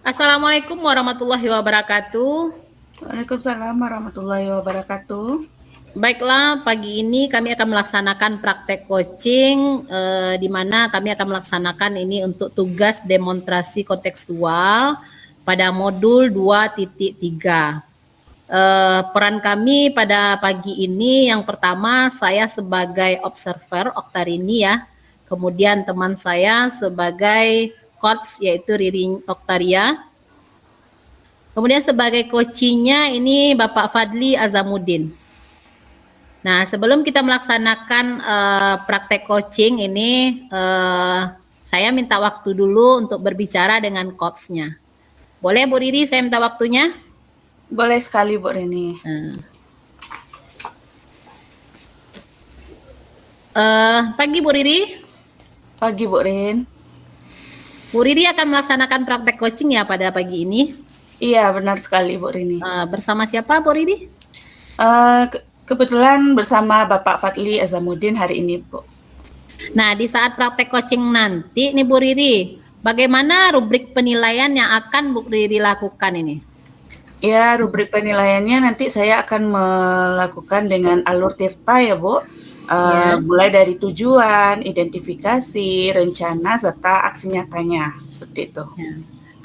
Assalamualaikum warahmatullahi wabarakatuh. Waalaikumsalam warahmatullahi wabarakatuh. Baiklah, pagi ini kami akan melaksanakan praktek coaching di mana kami akan melaksanakan ini untuk tugas demonstrasi kontekstual pada modul 2.3. Peran kami pada pagi ini yang pertama saya sebagai observer Oktarini ya. Kemudian teman saya sebagai coach yaitu Ririn Oktaria. Kemudian sebagai coachingnya ini Bapak Fadli Azamuddin. Nah, sebelum kita melaksanakan praktek coaching ini, saya minta waktu dulu untuk berbicara dengan coachnya. Boleh Bu Riri, saya minta waktunya? Boleh sekali Bu Rini. Pagi Bu Riri. Pagi Bu Rin. Bu Riri akan melaksanakan praktek coaching ya pada pagi ini? Iya, benar sekali Bu Rini. Bersama siapa Bu Riri? Kebetulan bersama Bapak Fadli Azamuddin hari ini Bu. Nah, di saat praktek coaching nanti nih Bu Riri, bagaimana rubrik penilaian yang akan Bu Riri lakukan ini? Ya, rubrik penilaiannya nanti saya akan melakukan dengan alur tirta ya Bu. Ya. Mulai dari tujuan, identifikasi, rencana, serta aksi nyatanya. Seperti itu. Ya.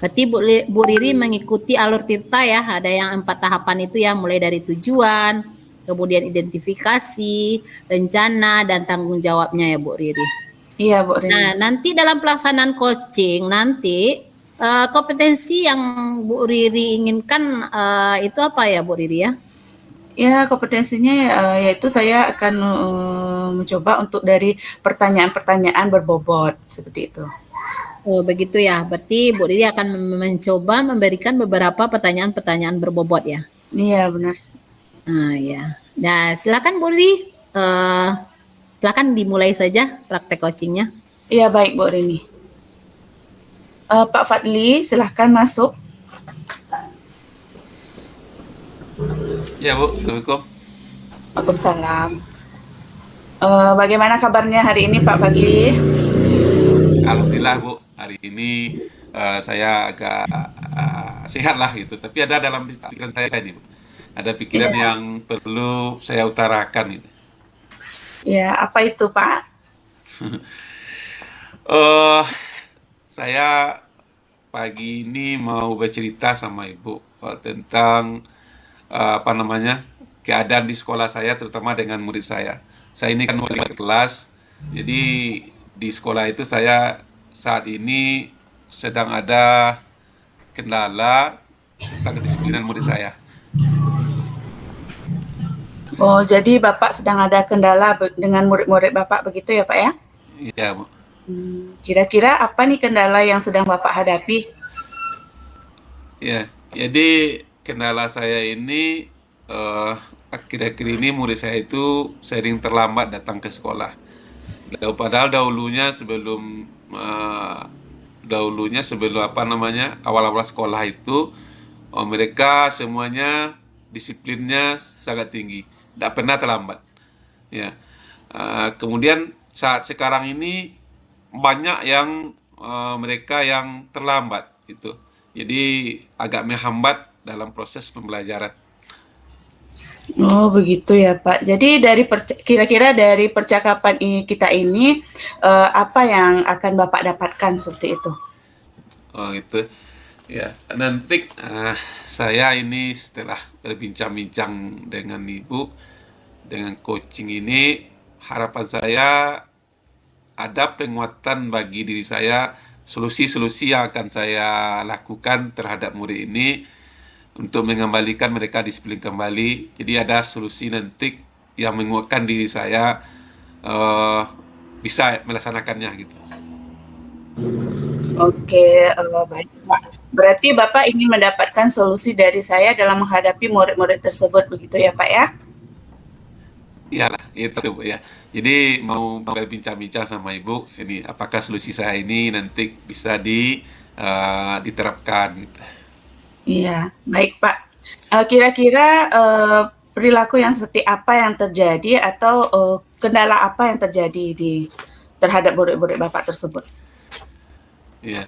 Berarti Bu Riri mengikuti alur tirta ya, ada yang 4 tahapan itu ya, mulai dari tujuan, kemudian identifikasi, rencana, dan tanggung jawabnya ya Bu Riri. Iya Bu Rini. Nah, nanti dalam pelaksanaan coaching nanti kompetensi yang Bu Riri inginkan itu apa ya Bu Riri ya? Ya, kompetensinya yaitu saya akan mencoba untuk dari pertanyaan-pertanyaan berbobot seperti itu. Oh begitu ya, berarti Bu Riri akan mencoba memberikan beberapa pertanyaan-pertanyaan berbobot ya? Iya benar. Ya. Nah silakan Bu Riri, silakan dimulai saja praktek coachingnya. Iya baik Bu Rini. Pak Fadli silahkan masuk. Ya Bu, Assalamualaikum. Waalaikumsalam. Bagaimana kabarnya hari ini Pak Fadli? Alhamdulillah Bu, hari ini saya agak sehat lah gitu. Tapi ada dalam pikiran saya ini Bu, ada pikiran yang perlu saya utarakan gitu. Ya, apa itu Pak? Saya pagi ini mau bercerita sama Ibu tentang keadaan di sekolah saya, terutama dengan murid saya. Saya ini kan wali kelas, jadi di sekolah itu saya saat ini sedang ada kendala tentang kedisiplinan murid saya. Oh, jadi Bapak sedang ada kendala dengan murid-murid Bapak begitu ya Pak ya? Iya Bu. Kira-kira apa nih kendala yang sedang Bapak hadapi? Ya, jadi kendala saya ini akhir-akhir ini murid saya itu sering terlambat datang ke sekolah. Padahal dahulunya sebelum awal-awal sekolah itu mereka semuanya disiplinnya sangat tinggi, tidak pernah terlambat. Ya, kemudian saat sekarang ini banyak yang mereka yang terlambat itu, jadi agak menghambat dalam proses pembelajaran. Oh begitu ya Pak. Jadi kira-kira dari percakapan kita ini apa yang akan Bapak dapatkan seperti itu? Oh itu ya, nanti saya ini setelah berbincang-bincang dengan Ibu, dengan coaching ini, harapan saya ada penguatan bagi diri saya, solusi-solusi yang akan saya lakukan terhadap murid ini untuk mengembalikan mereka disiplin kembali. Jadi ada solusi nanti yang menguatkan diri saya bisa melaksanakannya gitu. Oke, baik Pak. Berarti Bapak ingin mendapatkan solusi dari saya dalam menghadapi murid-murid tersebut begitu ya Pak ya? Iyalah, itu Bu ya. Jadi mau berbincang-bincang sama Ibu, ini apakah solusi saya ini nanti bisa diterapkan gitu. Iya, baik Pak. Kira-kira perilaku yang seperti apa yang terjadi atau kendala apa yang terjadi terhadap murid-murid Bapak tersebut? Iya,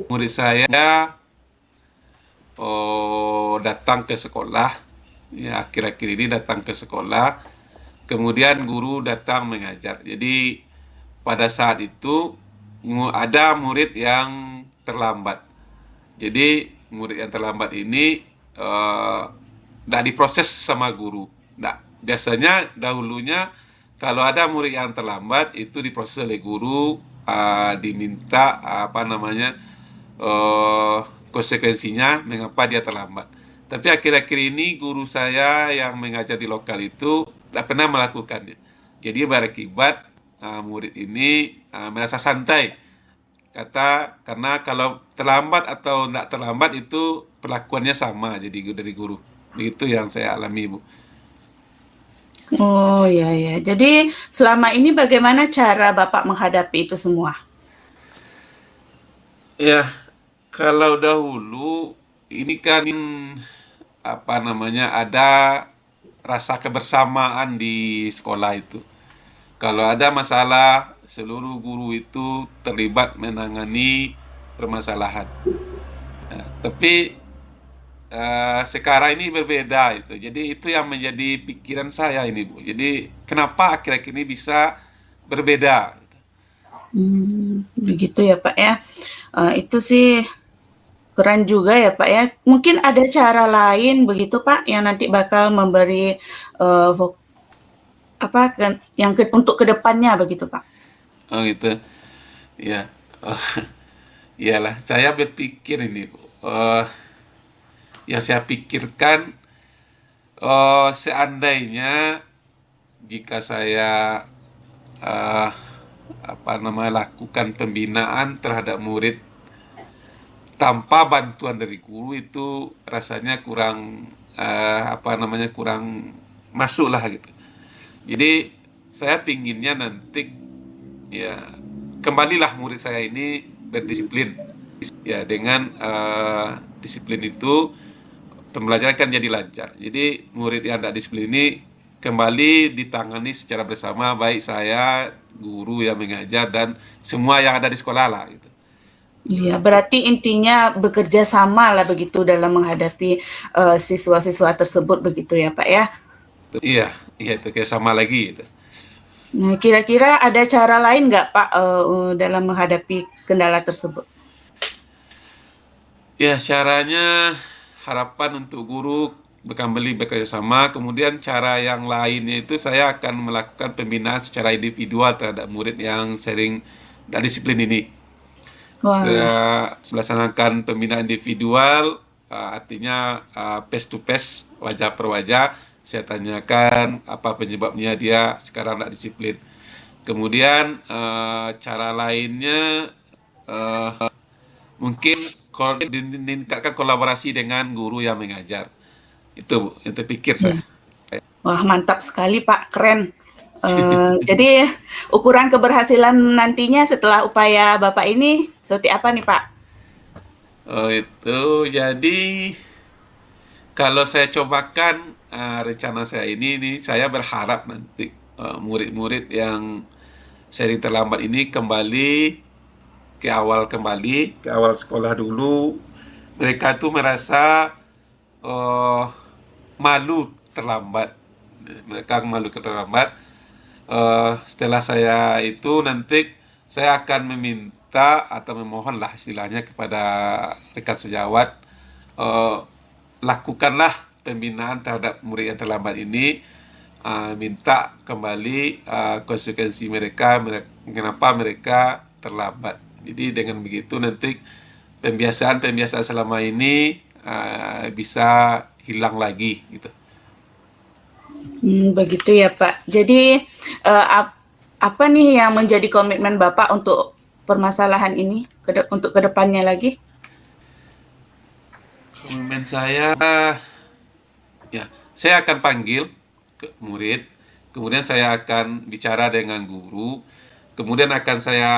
murid saya datang ke sekolah, ya akhir-akhir ini datang ke sekolah, kemudian guru datang mengajar. Jadi pada saat itu ada murid yang terlambat. Jadi murid yang terlambat ini tidak diproses sama guru. Nah, biasanya dahulunya kalau ada murid yang terlambat itu diproses oleh guru, diminta konsekuensinya mengapa dia terlambat. Tapi akhir-akhir ini guru saya yang mengajar di lokal itu tidak pernah melakukannya. Jadi berakibat murid ini merasa santai. Karena kalau terlambat atau tidak terlambat itu perlakuannya sama jadi dari guru. Itu yang saya alami, Bu. Oh ya ya. Jadi selama ini bagaimana cara Bapak menghadapi itu semua? Ya, kalau dahulu ini kan ada rasa kebersamaan di sekolah itu. Kalau ada masalah, seluruh guru itu terlibat menangani permasalahan. Tapi sekarang ini berbeda itu. Jadi itu yang menjadi pikiran saya ini, Bu. Jadi kenapa akhir-akhir ini bisa berbeda? Begitu ya Pak ya. Itu sih keren juga ya Pak ya. Mungkin ada cara lain begitu Pak yang nanti bakal memberi untuk kedepannya begitu Pak. Oh gitu. Ya. Iyalah, saya berpikir ini, Bu. Yang saya pikirkan seandainya jika saya lakukan pembinaan terhadap murid tanpa bantuan dari guru itu rasanya kurang kurang masuk lah gitu. Jadi saya pinginnya nanti ya kembalilah murid saya ini berdisiplin ya, dengan disiplin itu pembelajaran kan jadi lancar. Jadi murid yang tidak disiplin ini kembali ditangani secara bersama, baik saya, guru yang mengajar, dan semua yang ada di sekolah lah gitu. Iya, berarti intinya bekerja sama lah begitu dalam menghadapi siswa-siswa tersebut begitu ya Pak ya. Iya itu kayak sama lagi gitu. Nah, kira-kira ada cara lain nggak Pak dalam menghadapi kendala tersebut? Ya, caranya harapan untuk guru kembali bekerja sama. Kemudian cara yang lainnya itu saya akan melakukan pembinaan secara individual terhadap murid yang sering tidak disiplin ini. Saya melaksanakan pembinaan individual, artinya face to face, wajah per wajah. Saya tanyakan apa penyebabnya dia sekarang tidak disiplin. Kemudian cara lainnya mungkin meningkatkan kolaborasi dengan guru yang mengajar. Itu pikir saya. Wah, mantap sekali Pak, keren. Jadi ukuran keberhasilan nantinya setelah upaya Bapak ini seperti apa nih Pak? Itu jadi kalau saya cobakan rencana saya ini saya berharap nanti murid-murid yang sering terlambat ini kembali ke awal sekolah dulu. Mereka tuh merasa malu terlambat. Mereka malu terlambat. Setelah saya itu nanti saya akan meminta atau memohon lah istilahnya kepada rekan sejawat, lakukanlah pembinaan terhadap murid yang terlambat ini, minta kembali konsekuensi mereka, kenapa mereka terlambat. Jadi dengan begitu nanti pembiasaan selama ini bisa hilang lagi gitu. Begitu ya Pak. Jadi apa nih yang menjadi komitmen Bapak untuk permasalahan ini untuk kedepannya lagi? Komitmen saya, ya saya akan panggil ke murid, kemudian saya akan bicara dengan guru, kemudian akan saya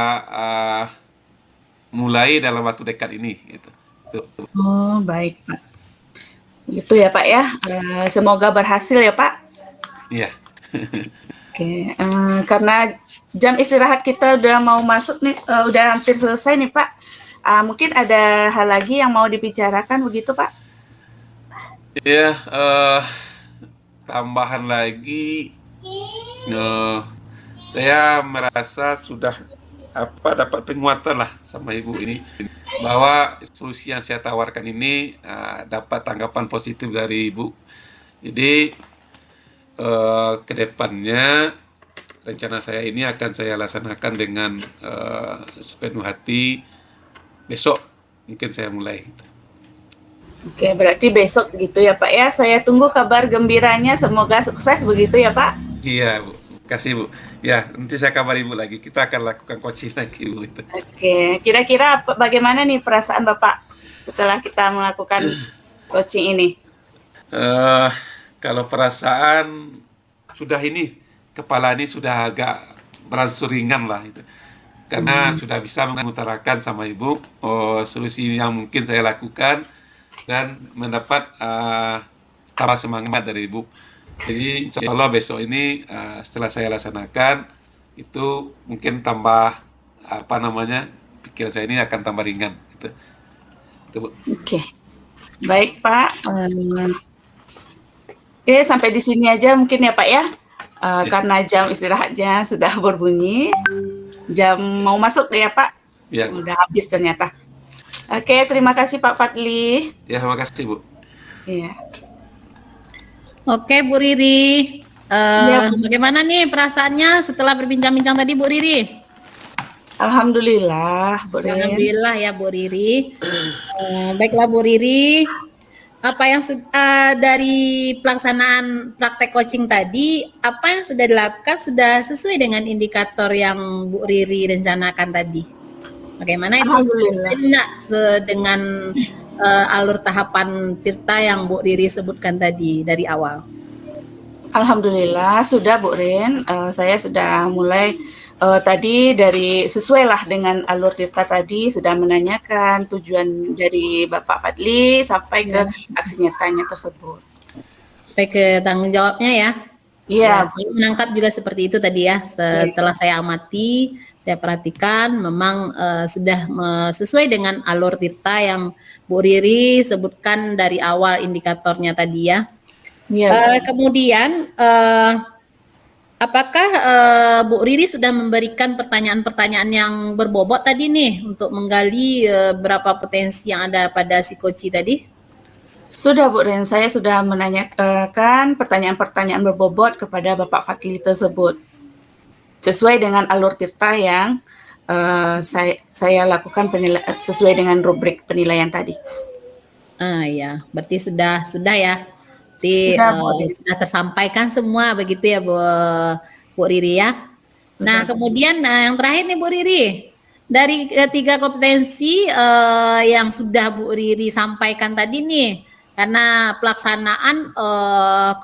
mulai dalam waktu dekat ini. Gitu. Oh baik Pak. Gitu ya Pak ya. Semoga berhasil ya Pak. Iya. Oke, karena jam istirahat kita udah mau masuk nih, udah hampir selesai nih Pak. Mungkin ada hal lagi yang mau dibicarakan begitu, Pak? Ya, tambahan lagi, saya merasa sudah dapat penguatan lah sama Ibu ini, bahwa solusi yang saya tawarkan ini dapat tanggapan positif dari Ibu. Jadi ke depannya rencana saya ini akan saya laksanakan dengan sepenuh hati. Besok mungkin saya mulai. Oke, berarti besok gitu ya Pak ya. Saya tunggu kabar gembiranya, semoga sukses begitu ya Pak. Iya Bu, kasih Bu. Ya, nanti saya kabari Ibu lagi. Kita akan lakukan coaching lagi Bu itu. Oke, kira-kira bagaimana nih perasaan Bapak setelah kita melakukan coaching ini? Kalau perasaan sudah ini, kepala ini sudah agak beransur ringan lah itu. Karena sudah bisa mengutarakan sama Ibu solusi yang mungkin saya lakukan dan mendapat tambah semangat dari Ibu. Jadi insya Allah besok ini setelah saya laksanakan itu mungkin tambah pikiran saya ini akan tambah ringan gitu. Itu, Bu. Oke, baik Pak. Oke, sampai di sini aja mungkin ya Pak ya. Karena jam istirahatnya sudah berbunyi, jam mau masuk ya Pak. Ya. Udah habis ternyata. Oke, terima kasih Pak Fadli. Ya, terima kasih Bu. Iya. Oke, Bu Riri. Ya, Bagaimana nih perasaannya setelah berbincang-bincang tadi, Bu Riri? Alhamdulillah, Bu Rin. Alhamdulillah ya, Bu Riri. Baiklah, Bu Riri. Apa yang dari pelaksanaan praktek coaching tadi, apa yang sudah dilakukan sudah sesuai dengan indikator yang Bu Riri rencanakan tadi? Bagaimana itu Alhamdulillah. dengan alur tahapan Tirta yang Bu Riri sebutkan tadi dari awal? Alhamdulillah sudah Bu Rin, saya sudah mulai tadi sesuai lah dengan alur Tirta tadi, sudah menanyakan tujuan dari Bapak Fadli sampai ke aksi nyatanya tersebut. Sampai ke tanggung jawabnya ya? Iya. Saya menangkap juga seperti itu tadi ya, setelah saya amati, saya perhatikan memang sudah sesuai dengan alur Tirta yang Bu Riri sebutkan dari awal indikatornya tadi ya. Iya. Kemudian apakah Bu Riri sudah memberikan pertanyaan-pertanyaan yang berbobot tadi nih untuk menggali berapa potensi yang ada pada si Koci tadi? Sudah Bu Rin, saya sudah menanyakan pertanyaan-pertanyaan berbobot kepada Bapak Fadli tersebut. Sesuai dengan alur Tirta yang saya lakukan sesuai dengan rubrik penilaian tadi. Ya, berarti sudah ya. Berarti sudah tersampaikan semua begitu ya Bu Riri ya. Nah, kemudian yang terakhir nih Bu Riri. Dari ketiga kompetensi yang sudah Bu Riri sampaikan tadi nih, karena pelaksanaan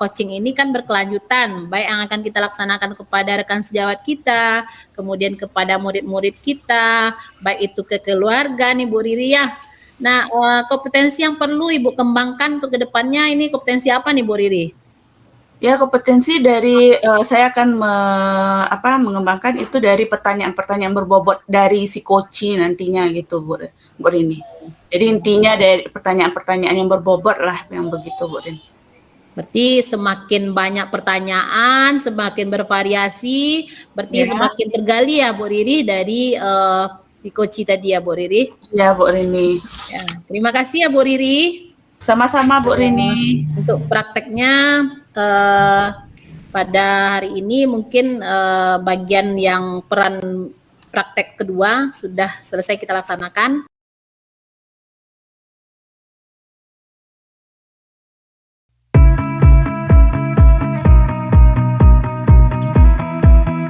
coaching ini kan berkelanjutan, baik yang akan kita laksanakan kepada rekan sejawat kita, kemudian kepada murid-murid kita, baik itu ke keluarga nih Bu Riri ya. Nah, kompetensi yang perlu Ibu kembangkan untuk kedepannya ini kompetensi apa nih Bu Riri? Ya, kompetensi dari saya akan mengembangkan itu dari pertanyaan-pertanyaan berbobot dari si coach nantinya gitu Bu Rini. Jadi intinya dari pertanyaan-pertanyaan yang berbobot lah yang begitu Bu Rini. Berarti semakin banyak pertanyaan, semakin bervariasi, berarti semakin tergali ya Bu Riri dari di coach tadi ya Bu Riri. Ya Bu Rini. Ya, terima kasih ya Bu Riri. Sama-sama Bu Rini. Untuk prakteknya pada hari ini mungkin bagian yang peran praktek kedua sudah selesai kita laksanakan.